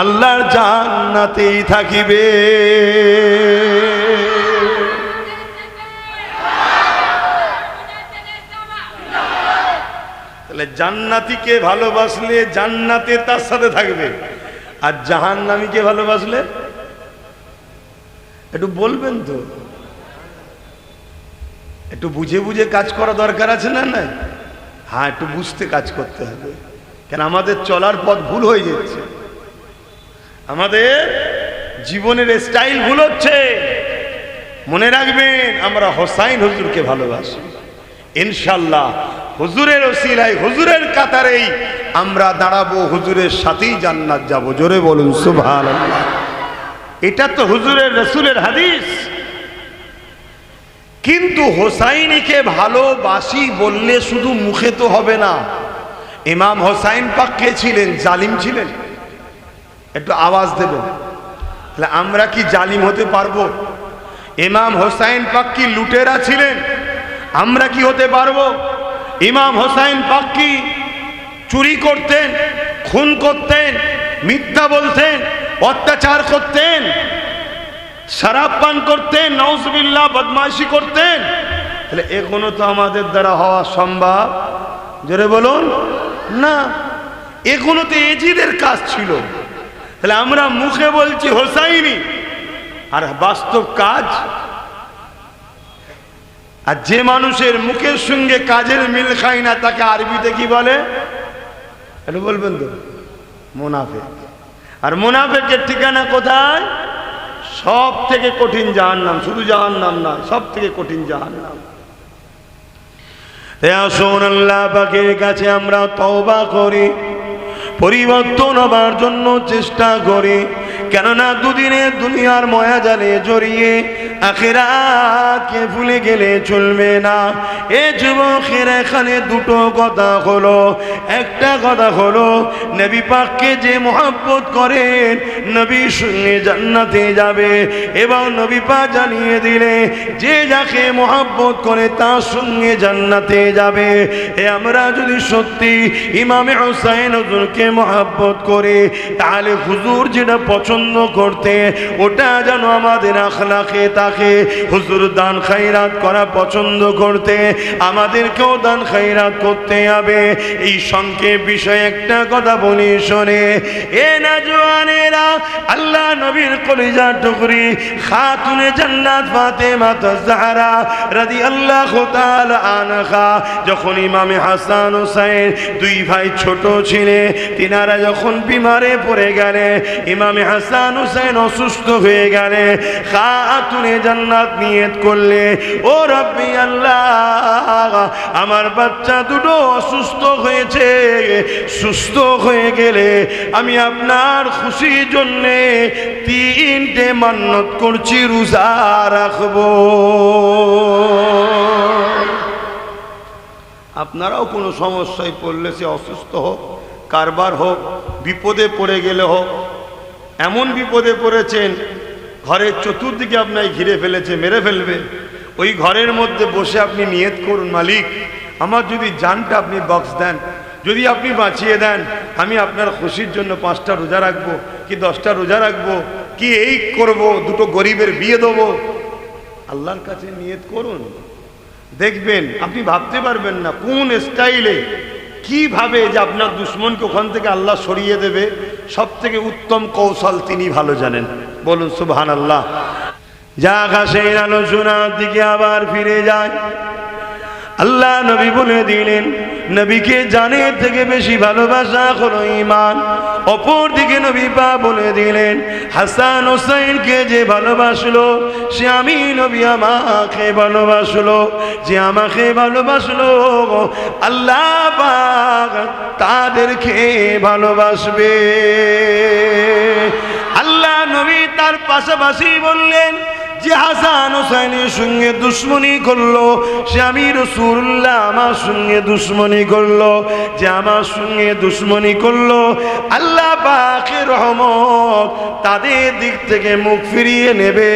আল্লাহর জান্নাতেই থাকিবে। তাহলে জান্নাতীকে ভালোবাসলে জান্নাতে তার সাথে থাকবে, আর জাহান্নামীকে ভালোবাসলে একটু বলবেন তো, একটু বুঝে বুঝে কাজ করা দরকার আছে না? না, হ্যাঁ, একটু বুঝতে কাজ করতে হবে। কেন? আমাদের চলার পথ ভুল হয়ে যাচ্ছে, আমাদের জীবনের স্টাইল ভুল হচ্ছে। মনে রাখবেন, আমরা হোসাইন হুজুরকে ভালোবাসি, ইনশাআল্লাহ হুজুরের ওসিলায় হুজুরের কাতারেই আমরা দাঁড়াবো, হুজুরের সাথেই জান্নাত যাব। জোরে বলুন সুবহানাল্লাহ। এটা তো হুজুরের রাসূলের হাদিস। কিন্তু হোসাইনিকে ভালোবাসি বললে শুধু মুখে তো হবে না। ইমাম হোসাইন পাক কে ছিলেন? জালিম ছিলেন? একটু আওয়াজ দেবেন। তাহলে আমরা কি জালিম হতে পারবো? ইমাম হোসাইন পাক কি লুটেরা ছিলেন? আমরা কি হতে পারবো? ইমাম হোসাইন পাক কি চুরি করতেন, খুন করতেন, মিথ্যা বলতেন, অত্যাচার করতেন, শরাব পান করতেন, নাউজুবিল্লাহ বদমাইশি করতেন? তাহলে এগুলো তো আমাদের দ্বারা হওয়া সম্ভব, জোরে বলুন না। এগুলো তো এজিদের কাজ ছিল। তাহলে আমরা মুখে বলছি হোসাইনি, আর বাস্তব কাজ। আর যে মানুষের মুখের সঙ্গে কাজের মিল খায় না তাকে আরবিতে কি বলে? এটা বলবেন তো? মুনাফিক। আর মুনাফিকের ঠিকানা কোথায়? সব থেকে কঠিন জাহান্নাম। শুধু জাহান্নাম না, সব থেকে কঠিন জাহান্নাম। আসুন আল্লাহ পাকের কাছে আমরা তওবা করি, পরিবর্তন হবার জন্য চেষ্টা করি। কেননা দুদিনে দুনিয়ার মায়াজালে জড়িয়ে আখিরাতকে ভুলে গেলে চলবে না। এ যুবকের এখানে দুটো কথা হলো। একটা কথা হলো নবী পাককে যে মহব্বত করেন নবীর সঙ্গে জান্নাতে যাবে, এবং নবী পাক জানিয়ে দিলে যে যাকে মহব্বত করে তার সঙ্গে জান্নাতে যাবে। এ আমরা যদি সত্যি ইমামে হুসাইন হুজুরকে মহব্বত করে, তাহলে হুজুর যেটা পছন্দ করতে ওটা যেন আমাদের আখলাকে থাকে। হুজুর দান খায়রাত করা পছন্দ করতে, আমাদেরকেও দান খায়রাত করতে হবে। এই সংক্ষেপ বিষয়ে একটা কথা বলি শোনে। এ নওজওয়ানেরা, আল্লাহ নবীর কলিজার টুকরি খাতুনে জান্নাত ফাতেমা তাজহারা রাদিয়াল্লাহু তাআলা আনহা যখন ইমামে হাসান হুসাইন দুই ভাই ছোট ছিলেন, তিনারা যখন বিমারে পড়ে গেলে, ইমামে হাসান হুসাইন অসুস্থ হয়ে গেলে, খাতুনে জান্নাত নিয়ত করলে, ও রব্বি আল্লাহ, আমার বাচ্চা দুটো অসুস্থ হয়েছে, সুস্থ হয়ে গেলে আমি আপনার খুশির জন্যে 3টে মান্নত করছি, রোজা রাখবো। আপনারাও কোনো সমস্যায় পড়লে, সে অসুস্থ হোক, কারবার হোক, বিপদে পড়ে গেলে হোক, এমন বিপদে পড়েছেন ঘরের চতুর্দিকে আপনাকে ঘিরে ফেলেছে, মেরে ফেলবে, ওই ঘরের মধ্যে বসে আপনি নিয়ত করুন, মালিক আমার যদি জানটা আপনি বক্স দেন, যদি আপনি বাঁচিয়ে দেন, আমি আপনার খুশির জন্য 5টা রোজা রাখবো, কি 10টা রোজা রাখবো, কি এই করব, দুটো গরিবের বিয়ে দেবো। আল্লাহর কাছে নিয়ত করুন, দেখবেন আপনি ভাবতে পারবেন না কোন স্টাইলে, কিভাবে যে আপনার দুশ্মনকে ওখান থেকে আল্লাহ সরিয়ে দেবে। সব থেকে উত্তম কৌশল তিনি ভালো জানেন। বলুন সুবহানাল্লাহ। যা সেই আলোচনার দিকে আবার ফিরে যায়। আল্লাহ নবী বলে দিলেন, নবীকে জানের থেকে বেশি ভালোবাসা হলো ঈমান। অপর দিকে নবী পাক বলে দিলেন, হাসান হোসেনকে যে ভালোবাসলো সে আমি নবী আমাকে ভালোবাসলো, যে আমাকে ভালোবাসলো আল্লাহ পাক তাদেরকে ভালোবাসবে। আল্লাহ নবী তার পাশাপাশি বললেন, যে হাসান হোসেনের সঙ্গে দুশ্মনী করলো সে আমি রাসূলুল্লাহ আমার সঙ্গে দুশ্মনী করলো, যে আমার সঙ্গে দুশ্মনী করলো আল্লাহ পাকের রহমত তাদের দিক থেকে মুখ ফিরিয়ে নেবে,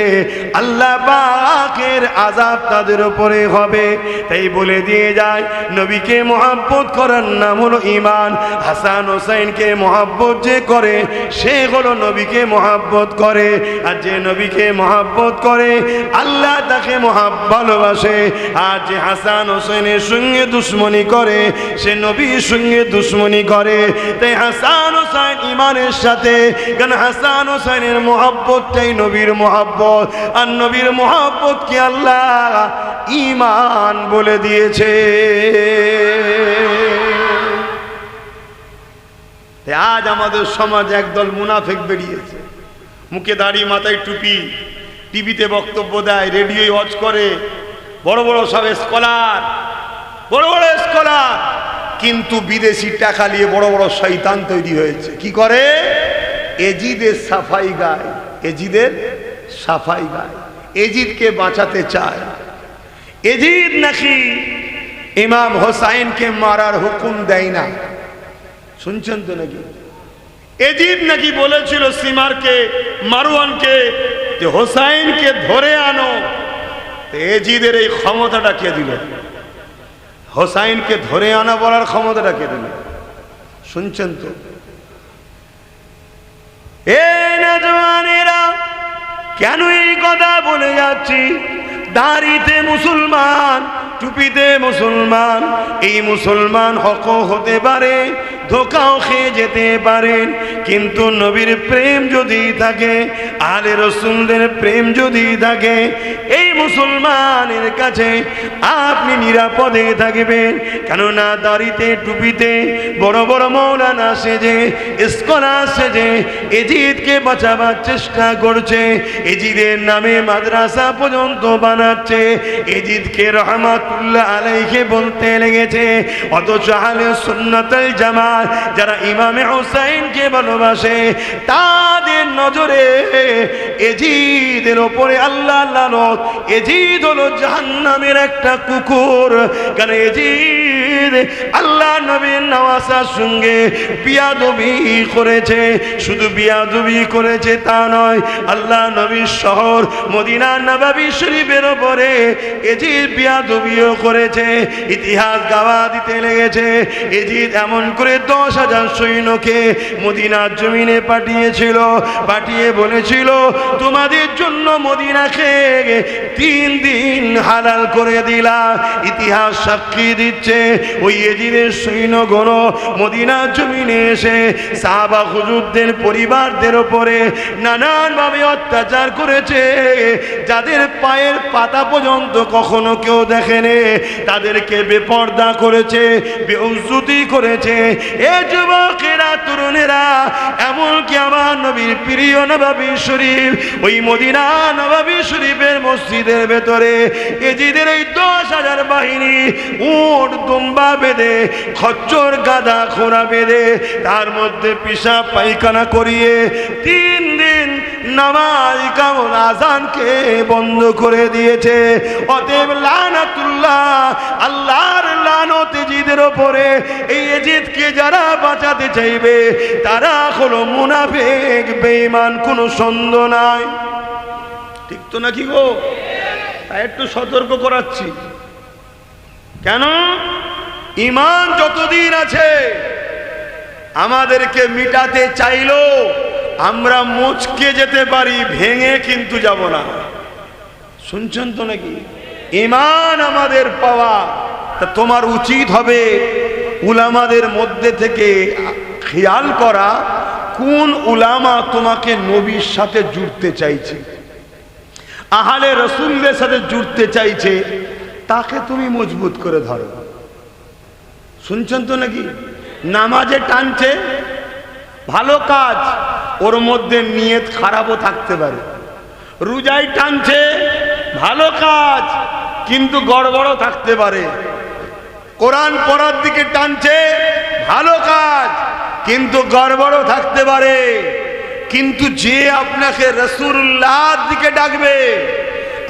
আল্লাহ পাকের আযাব তাদের উপরে হবে। তাই বলে দিয়ে যায়, নবীকে মহব্বত করার নাম হলো ঈমান। হাসান হোসেনকে মহব্বত যে করে সে হলো নবীকে মহব্বত করে, আর যে নবীকে মহব্বত করে আল্লাহ তাকে ভালোবাসে। আর যে হাসান হোসেনের সঙ্গে দুশ্মনী করে সে নবীর সঙ্গে দুশ্মনী করে। তাই হাসান হোসেন ঈমানের সাথে, কারণ হাসান হোসেনের মহব্বতটাই নবীর মহব্বত, আর নবীর মহব্বত কি আল্লাহ ঈমান বলে দিয়েছে। আজ আমাদের সমাজে একদল মুনাফিক বেরিয়েছে, মুখে দাড়ি, মাথায় টুপি, টিভিতে বক্তব্য দেয়, রেডিওয় ওয়াজ করে, বড় বড় সব স্কলার, বড় বড় স্কলার, কিন্তু বিদেশি টাকা নিয়ে বড় বড় শয়তান তৈরি হয়েছে। কি করে? এজিদের সাফাই গায়, এজিদের সাফাই গায়, এজিদকে বাঁচাতে চায়। এজিদ নাকি ইমাম হোসাইনকে মারার হুকুম দেয় না, শুনছেন তো নাকি? এজিদ নাকি বলেছিল সিমারকে, মারওয়ানকে, যে হোসাইনকে ধরে আনো। এজিদের এই ক্ষমতাটা কে দিল? হোসাইনকে ধরে আনা বলার ক্ষমতাটা কে দিল? শুনছেন তো? এ নওজওয়ানেরা, কেন এই কথা বলে যাচ্ছি? দাড়িতে মুসলমান, টুপিতে মুসলমান, এই মুসলমান হক হতে পারে, ধোকাও খেয়ে যেতে পারেন, কিন্তু নবীর প্রেম যদি থাকে, আলে রসুলদের প্রেম যদি থাকে, এই মুসলমানের কাছে আপনি নিরাপদে থাকবেন। কেননা দাড়িতে টুপিতে বড় বড় মৌলানা সেজে, স্কলার সেজে এজিদকে বাঁচাবার চেষ্টা করছে, এজিদের নামে মাদ্রাসা পর্যন্ত বানাচ্ছে, এজিদকে রহমাতুল্লাহ আলাইহি বলতে লেগেছে। অথচ আহলে সুন্নাত ওয়াল জামাত যারা ইমামে হুসাইনকে ভালোবাসে, তাদের নজরে এজিদের ওপরে আল্লাহ লানত। এজিদ হলো জাহান্নামের একটা কুকুর। কারণ এজিদ আল্লাহ নবীর নওয়াসার সঙ্গে বিয়াদবি করেছে। শুধু বিয়াদবি করেছে তা নয়, আল্লাহ নবীর শহর মদিনা নববী শরীফের ওপরে এজিদ বিয়াদবিও করেছে। ইতিহাস গাওয়া দিতে লেগেছে। এজিদ এমন করে 10,000 সৈন্যকে মদিনার জমিনে পাঠিয়েছিল, পাঠিয়ে বলেছিল তোমাদের জন্য মদিনাকে 3 দিন হালাল করে দিলাম। ইতিহাস সাক্ষী দিচ্ছে ওই এজিদের সৈন্যগণ মদিনার জমিনে এসে সাহাবা হুজুরদের পরিবারদের উপরে নানানভাবে অত্যাচার করেছে। যাদের পায়ের পাতা পর্যন্ত কখনো কেউ দেখেনি, তাদেরকে বেপর্দা করেছে, বেউজ্জতি করেছে। এ যুবকেরা, তরুণেরা, এমনকি আমার নবীর প্রিয় নববী শরীফ, ওই মদিনা নববী শরীফের মসজিদের ভেতরে এজিদের এই 10,000 বাহিনী উট দুম্বা বেঁধে, খচ্চর গাদা ঘোড়া বেঁধে, তার মধ্যে পিশাব পায়খানা করিয়ে 3 দিন নামাজ কামল আজানকে বন্ধ করে দিয়েছে। অতএব লানাতুল্লাহ, আল্লাহর লানত এজিদের ওপরে। এই এজিদকে যারা বাঁচাতে চাইবে তারা হলো মুনাফিক, বেঈমান, কোনো সন্দেহ নাই। ঠিক তো নাকি গো? তাই একটু সতর্ক করাচ্ছি। কেন? ঈমান যতদিন আছে আমাদেরকে মিটাতে চাইলো আমরা মুচকে যেতে পারি, ভেঙে কিন্তু যাব না। শুনছেন তো নাকি? ঈমান আমাদের পাওয়া। তা তোমার উচিত হবে উলামাদের মধ্যে থেকে খেয়াল করা কোন উলামা তোমাকে নবীর সাথে জুড়তে চাইছে, আহলে রসুলদের সাথে জুড়তে চাইছে, তাকে তুমি মজবুত করে ধরো। শুনছেন তো নাকি? নামাজে টানছে, ভালো কাজ, ওর মধ্যে নিয়ত খারাপও থাকতে পারে। রোজায় টানছে, ভালো কাজ, কিন্তু গড়বড়ও থাকতে পারে। কোরআন পড়ার দিকে টানছে, ভালো কাজ, কিন্তু গড়বড়ও থাকতে পারে। কিন্তু যে আপনাকে রাসূলুল্লাহর দিকে ডাকবে,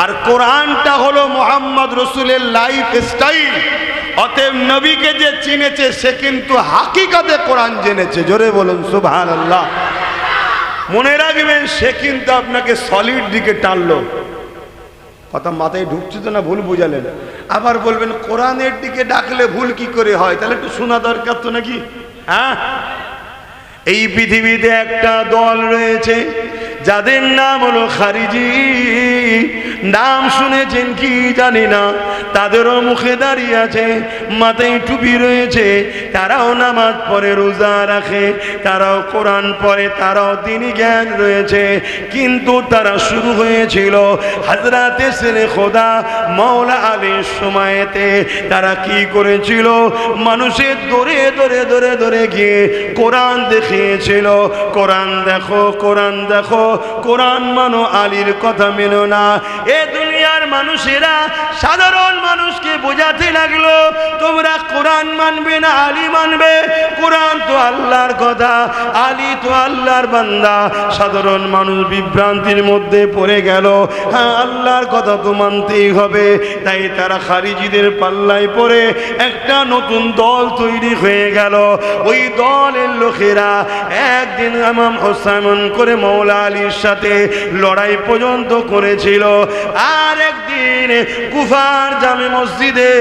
আর কোরআনটা হলো মুহাম্মদ রাসূলের লাইফ স্টাইল, অতএব নবীকে যে চিনেছে সে কিন্তু হাকিকতে কোরআন জেনেছে। জোরে বলুন সুবহানাল্লাহ। মনে রাখবেন, সে কিন্তু আপনাকে সলিড দিকে টানলো। কথা মাথায় ঢুকছে তো না? ভুল বুঝালেন। আবার বলবেন কোরআনের দিকে ডাকলে ভুল কি করে হয়? তাহলে একটু শোনা দরকার তো নাকি? হ্যাঁ, এই পৃথিবীতে একটা দল রয়েছে যাদের নাম হলো খারিজি। নাম শুনেছেন কি জানি না, তাদেরও মুখে দাঁড়িয়ে আছে, মাথায় টুপি রয়েছে, তারাও নামাজ পড়ে, রোজা রাখে, তারাও কোরআন পড়ে, তারাও দ্বীনি জ্ঞান রয়েছে। কিন্তু তারা শুরু হয়েছিল হযরতে শেরে খোদা মাওলা আলীর সময়েতে। তারা কি করেছিল? মানুষের দৌড়ে দৌড়ে দৌড়ে দৌড়ে গিয়ে কোরআন দেখিয়েছিল, কোরআন দেখো, কোরআন দেখো, কোরআন মানো, আলীর কথা মেনো না। এ দুনিয়ার মানুষেরা সাধারণ সাধারণ মানুষকে বোঝাতে লাগলো তোমরা কোরআন মানবে না আলী মানবে, কোরআন তো আল্লাহর কথা, আলী তো আল্লাহর বান্দা। সাধারণ মানুষ বিভ্রান্তির মধ্যে পড়ে গেল, হ্যাঁ আল্লাহর কথা তো মানতেই হবে। তাই তারা খারিজিদের পাল্লায় পড়ে একটা নতুন দল তৈরি হয়ে গেল। ওই দলের লোকেরা একদিন ইমাম হোসাইন করে মৌলা আলীর সাথে লড়াই পর্যন্ত করেছিল। আর একদিন কুফার জামে মসজিদে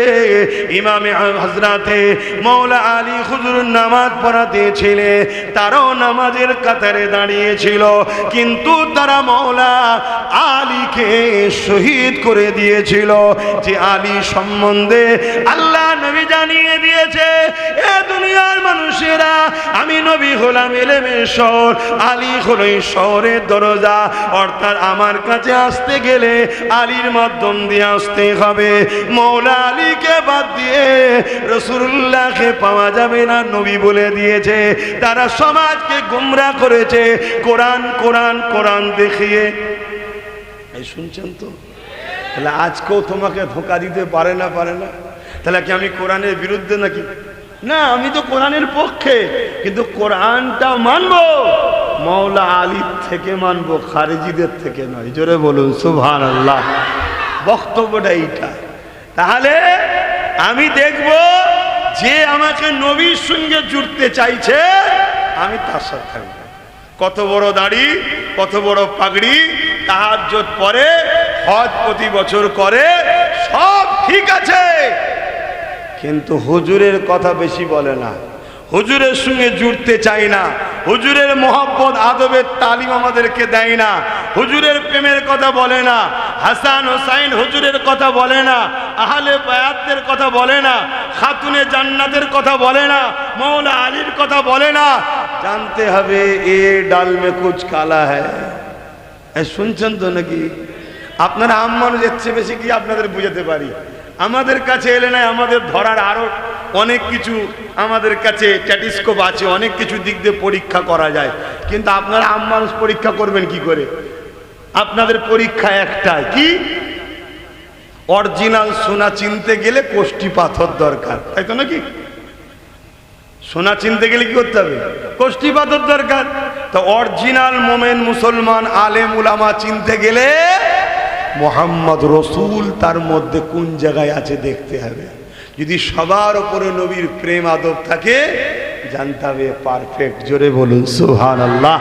ইমামে হযরতে মৌলা আলী হুজুর নামাজ পড়াতে ছিলে, তারাও নামাজের কাতারে দাঁড়িয়েছিল, কিন্তু তারা মৌলা আলীকে শহীদ করে দিয়েছিল। যে আলী সম্বন্ধে আল্লাহ নবী জানিয়ে দিয়েছে, এ দুনিয়ার মানুষেরা আমি নবী হলাম ইলমের শহর, আলী হলো এই শহরের দরজা। অর্থাৎ আমার কাছে আসতে গেলে আলীর মাধ্যম দিয়ে আসতে হবে। মৌলা আলীকে বাদ দিয়ে রাসূলুল্লাহকে পাওয়া যাবে না, নবী বলে দিয়েছে। তারা সমাজকে গোমরাহ করেছে কোরআন কোরআন কোরআন দেখিয়ে। এই শুনছেন তো? তাহলে আজকেও তোমাকে ধোঁকা দিতে পারে না, পারে না? তাহলে কি আমি কোরআনের বিরুদ্ধে নাকি? না, আমি তো কোরআনের পক্ষে, কিন্তু কোরআনটা মানবো মৌলা আলীর থেকে মানবো, খারিজিদের থেকে নয়। জোরে বলুন সুবহানাল্লাহ। বক্তব্যটা এইটা। তাহলে আমি দেখব যে আমাকে নবীর সঙ্গে জুড়তে চাইছে, আমি তার সাথে থাকবো। কত বড় দাড়ি, কত বড় পাগড়ি, তাহাজ্জুদ পড়ে, হজ প্রতি বছর করে, সব ঠিক আছে, কিন্তু হুজুরের কথা বেশি বলে না, হুজুরের সঙ্গে জুড়তে চাই না, হুজুরের মোহাব্বত আদবের তালিম আমাদেরকে দেয় না, হুজুরের প্রেমের কথা বলে না, হাসান হোসাইন হুজুরের কথা বলে না, আহলে বায়াতদের কথা বলে না, খাতুনে জান্নাতের কথা বলে না, মৌলা আলীর কথা বলে না। জানতে হবে এ ডাল মে কুছ কালা হ্যায়। শুনছেন তো নাকি? আপনারা আম মানুষের চেয়ে বেশি কি আপনাদের বুঝাতে পারি? আমাদের কাছে এলে না, আমাদের ধরার আরো অনেক কিছু আমাদের কাছে স্ট্যাটিস্কোপ আছে, অনেক কিছু দিক দিয়ে পরীক্ষা করা যায়, কিন্তু আপনারা আম মানুষ পরীক্ষা করবেন কি করে? আপনাদের পরীক্ষা একটাই, কি? অরিজিনাল সোনা চিনতে গেলে কোষ্টি পাথর দরকার, তাই তো নাকি? সোনা চিনতে গেলে কি করতে হবে? কোষ্টি পাথর দরকার। তো অরিজিনাল মোমেন মুসলমান আলেম উলামা চিনতে গেলে মোহাম্মদ রসুল তার মধ্যে কোন জায়গায় আছে দেখতে হবে। যদি সবার উপরে নবীর প্রেম আদব থাকে, জানতে হবে পারফেক্ট। জোরে বলুন সুবহানাল্লাহ।